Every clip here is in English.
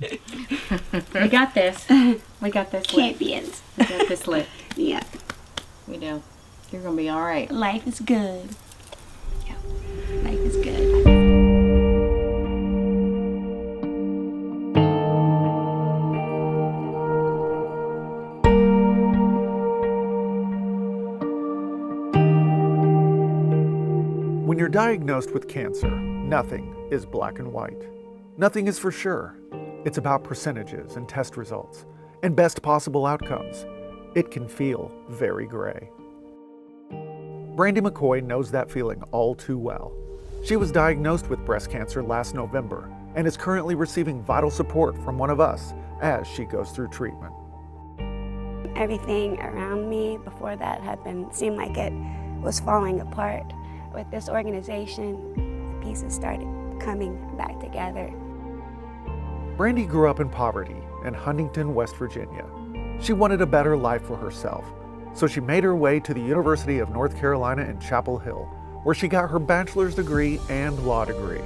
We got this. We got this lit. Champions. We got this lit. Yeah. We do. You're going to be all right. Life is good. Yeah. Life is good. When you're diagnosed with cancer, nothing is black and white. Nothing is for sure. It's about percentages and test results and best possible outcomes. It can feel very gray. Brandee McCoy knows that feeling all too well. She was diagnosed with breast cancer last November and is currently receiving vital support from one of us as she goes through treatment. Everything around me before that seemed like it was falling apart. With this organization, the pieces started coming back together. Brandee grew up in poverty in Huntington, West Virginia. She wanted a better life for herself, so she made her way to the University of North Carolina in Chapel Hill, where she got her bachelor's degree and law degree.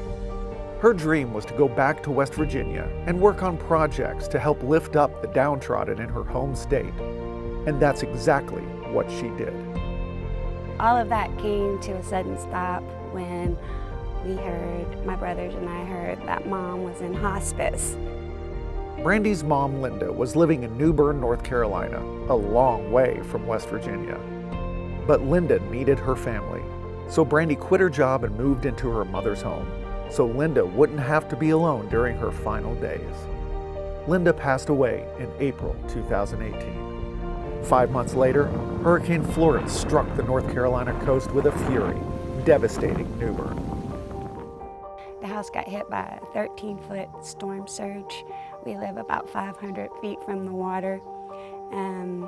Her dream was to go back to West Virginia and work on projects to help lift up the downtrodden in her home state. And that's exactly what she did. All of that came to a sudden stop when my brothers and I heard that Mom was in hospice. Brandee's mom, Linda, was living in New Bern, North Carolina, a long way from West Virginia. But Linda needed her family, so Brandee quit her job and moved into her mother's home, so Linda wouldn't have to be alone during her final days. Linda passed away in April 2018. 5 months later, Hurricane Florence struck the North Carolina coast with a fury, devastating New Bern. The house got hit by a 13-foot storm surge. We live about 500 feet from the water. And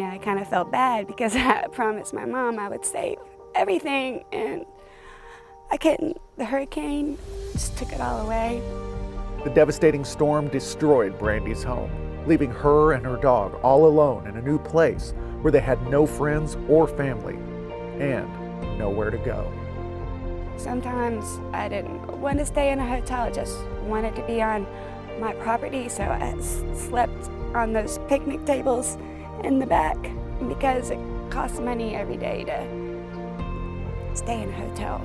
I kind of felt bad because I promised my mom I would save everything, and I couldn't. The hurricane just took it all away. The devastating storm destroyed Brandee's home, leaving her and her dog all alone in a new place where they had no friends or family and nowhere to go. Sometimes I didn't want to stay in a hotel, I just wanted to be on my property, so I slept on those picnic tables in the back because it costs money every day to stay in a hotel.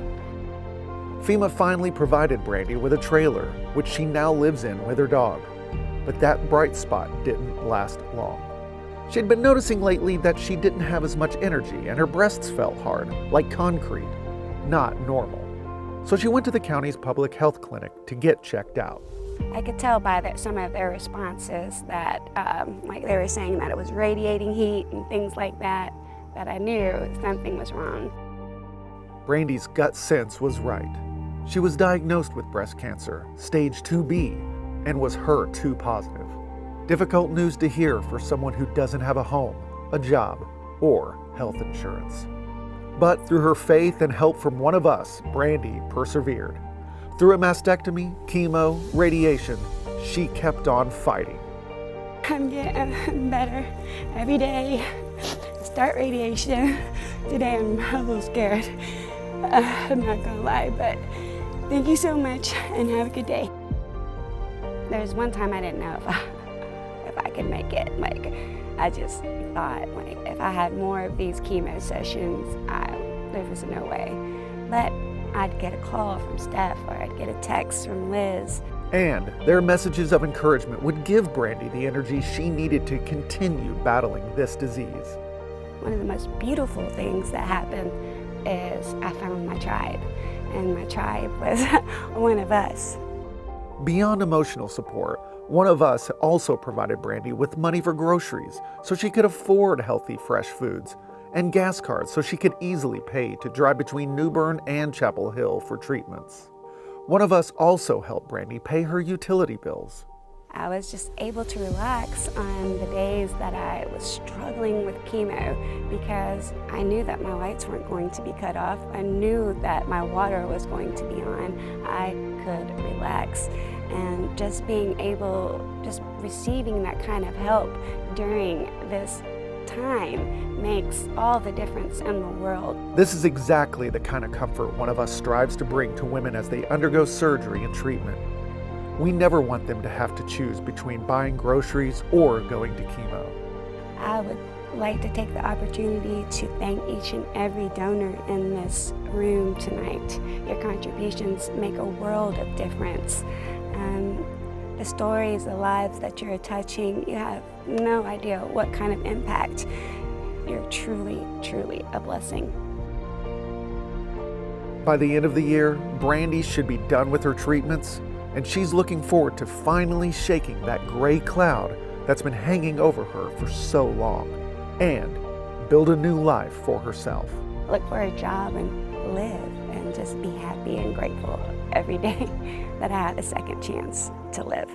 FEMA finally provided Brandee with a trailer, which she now lives in with her dog. But that bright spot didn't last long. She'd been noticing lately that she didn't have as much energy and her breasts felt hard, like concrete, not normal. So she went to the county's public health clinic to get checked out. I could tell by some of their responses that, like they were saying that it was radiating heat and things like that, that I knew something was wrong. Brandee's gut sense was right. She was diagnosed with breast cancer, stage 2B, and was HER2 positive. Difficult news to hear for someone who doesn't have a home, a job, or health insurance. But through her faith and help from one of us, Brandee persevered. Through a mastectomy, chemo, radiation, she kept on fighting. I'm getting better every day. Start radiation. Today I'm a little scared. I'm not gonna lie, but thank you so much and have a good day. There's one time I didn't know if I could make it. Like, I just thought, like, if I had more of these chemo sessions, there was no way. But I'd get a call from Steph or I'd get a text from Liz. And their messages of encouragement would give Brandee the energy she needed to continue battling this disease. One of the most beautiful things that happened is I found my tribe, and my tribe was one of us. Beyond emotional support, one of us also provided Brandee with money for groceries so she could afford healthy, fresh foods, and gas cards so she could easily pay to drive between New Bern and Chapel Hill for treatments. One of us also helped Brandee pay her utility bills. I was just able to relax on the days that I was struggling with chemo because I knew that my lights weren't going to be cut off. I knew that my water was going to be on. I could relax, and just being able, just receiving that kind of help during this time makes all the difference in the world. This is exactly the kind of comfort one of us strives to bring to women as they undergo surgery and treatment. We never want them to have to choose between buying groceries or going to chemo. I would like to take the opportunity to thank each and every donor in this room tonight. Your contributions make a world of difference. The stories, the lives that you're touching, you have no idea what kind of impact. You're truly, truly a blessing. By the end of the year, Brandee should be done with her treatments, and she's looking forward to finally shaking that gray cloud that's been hanging over her for so long, and build a new life for herself. Look for a job and live, and just be happy and grateful every day that I had a second chance to live.